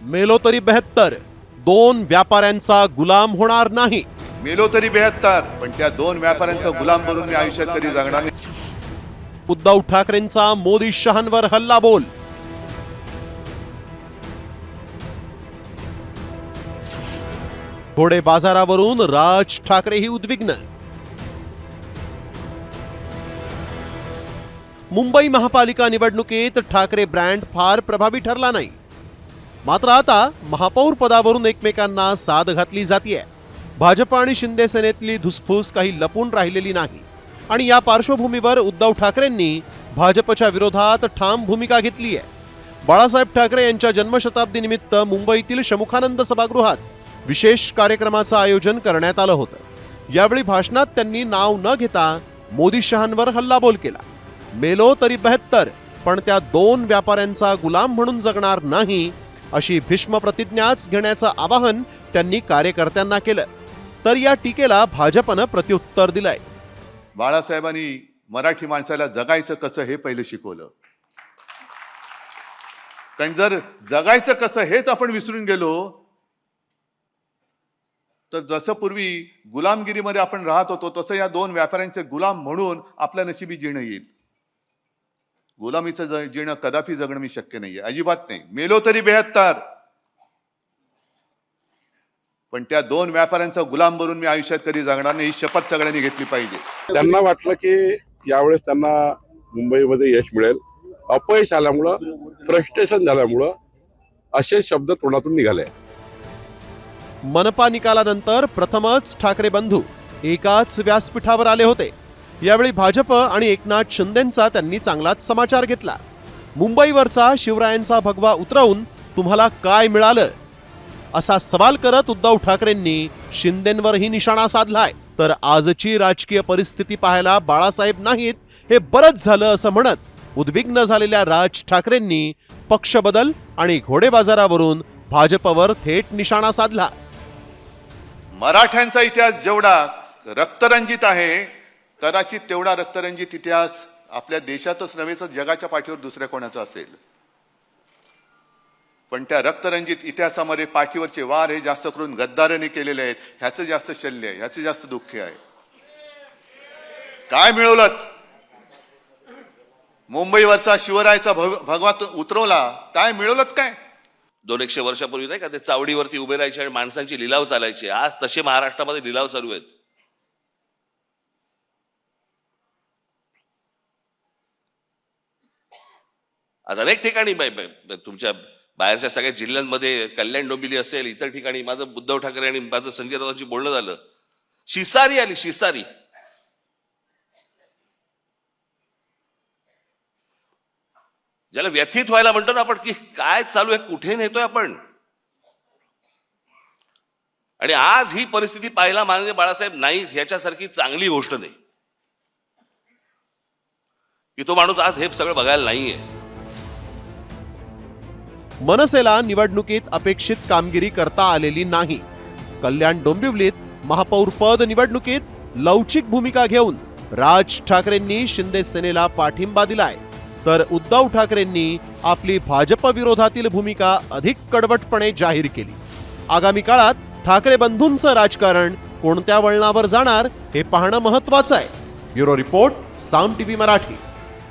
मेलो तरी 72, दोन व्यापाऱ्यांचा गुलाम होणार नाही. मेलो तरी 72, पण त्या दोन व्यापाऱ्यांचा गुलाम बनून मी आयुष्यात कधी जगणार नाही. उद्धव ठाकरेंचा मोदी शहांवर हल्ला बोल. घोडे बाजारावरून राज ठाकरेही उद्विग्न. मुंबई महापालिका निवडणुकीत ठाकरे ब्रँड फार प्रभावी ठरला नाही. मात्र आता महापौर पदावरून एकमेकांना साद घातली जातीये. भाजप आणि शिंदे सेनेतली धुसफूस काही लपून राहिलेली नाही आणि या पार्श्वभूमीवर उद्धव ठाकरेंनी भाजपच्या विरोधात ठाम भूमिका घेतली आहे. बाळासाहेब ठाकरे यांच्या जन्मशताब्दी निमित्त मुंबईतील शमुखानंद सभागृहात विशेष कार्यक्रमाचं आयोजन करण्यात आलं होतं. यावेळी भाषणात त्यांनी नाव न घेता मोदी शहांवर हल्लाबोल केला. मेलो तरी 72, पण त्या दोन व्यापाऱ्यांचा गुलाम म्हणून जगणार नाही अशी भीष्म प्रतिज्ञाच घेण्याचं आवाहन त्यांनी कार्यकर्त्यांना केलं. तर या टीकेला भाजपनं प्रत्युत्तर दिलंय. बाळासाहेबांनी मराठी माणसाला जगायचं कसं हे पहिलं शिकवलं. कारण जर जगायचं कसं हेच आपण विसरून गेलो तर जसं पूर्वी गुलामगिरीमध्ये आपण राहत होतो तसं या दोन व्यापाऱ्यांचे गुलाम म्हणून आपल्या नशिबी जीणं येईल. गुलामीचं जीणं कदापि जगणं मी शक्य नाहीये, अजिबात नाही. मेलो तरी 72, पण त्या दोन व्यापाऱ्यांचा गुलाम बनून मी आयुष्यात कधी जगणार नाही, ही शपथ सगळ्यांनी घेतली पाहिजे. त्यांना वाटलं की यावेळेस त्यांना मुंबईमध्ये यश मिळेल. अपयश आल्यामुळं, फ्रस्ट्रेशन झाल्यामुळं असे शब्द तोंडातून निघाले. मनपा निकालानंतर प्रथमच ठाकरे बंधू एकाच व्यासपीठावर आले होते. यावेळी भाजप आणि एकनाथ शिंदेंचा त्यांनी चांगलाच समाचार घेतला. मुंबईवरचा शिवरायांचा भगवा उतरवून तुम्हाला काय मिळालं असा सवाल करत उद्धव ठाकरेंनी शिंदेंवरही निशाणा साधलाय. तर आजची राजकीय परिस्थिती पाहायला बाळासाहेब नाहीत हे बरंच झालं असं म्हणत उद्विग्न झालेल्या राज ठाकरेंनी पक्ष बदल आणि घोडे बाजारावरून भाजपवर थेट निशाणा साधला. मराठ्यांचा इतिहास जेवढा रक्तरंजित आहे कदाचित तेवढा रक्तरंजित इतिहास आपल्या देशातच नव्हे तर जगाच्या पाठीवर दुसऱ्या कोणाचा असेल. पण त्या रक्तरंजित इतिहासामध्ये पाठीवरचे वार हे जास्त करून गद्दारांनी केलेले आहेत. ह्याचं जास्त शल्य आहे, ह्याचं जास्त दुःख आहे. काय मिळवलं? मुंबईवरचा शिवरायाचा भगवा उतरवला, काय मिळवलं? काय 200 वर्षापूर्वी नाही का ते चावडीवरती उभे राहायचे आणि माणसांची लिलाव चालायचे. आज तसे महाराष्ट्रामध्ये लिलाव चालू आहेत. आज अनेक ठिकाणी तुमच्या बाहेरच्या सगळ्या जिल्ह्यांमध्ये कल्याण डोंबिवली असेल, इतर ठिकाणी माझं उद्धव ठाकरे आणि माझं संजय राऊतांची बोलणं झालं. शिसारी आली, शिसारी. ज्याला व्यथित व्हायला म्हणतो ना आपण की काय चालू आहे, कुठे नेतोय आपण. आणि आज ही परिस्थिती पाहायला माननीय बाळासाहेब नाही ह्याच्यासारखी चांगली गोष्ट नाही की तो माणूस आज हे सगळं बघायला नाहीये. मनसेला निवडणुकीत अपेक्षित कामगिरी करता आलेली नाही. कल्याण डोंबिवलीत महापौर पद निवडणुकीत लवचिक भूमिका घेऊन राज ठाकरेंनी शिंदे सेनेला पाठिंबा दिलाय. तर उद्धव ठाकरेंनी आपली भाजप विरोधातील भूमिका अधिक कडवटपणे जाहीर केली. आगामी काळात ठाकरे बंधूंचं राजकारण कोणत्या वळणावर जाणार हे पाहणं महत्त्वाचं आहे. ब्युरो रिपोर्ट, साम टीव्ही मराठी.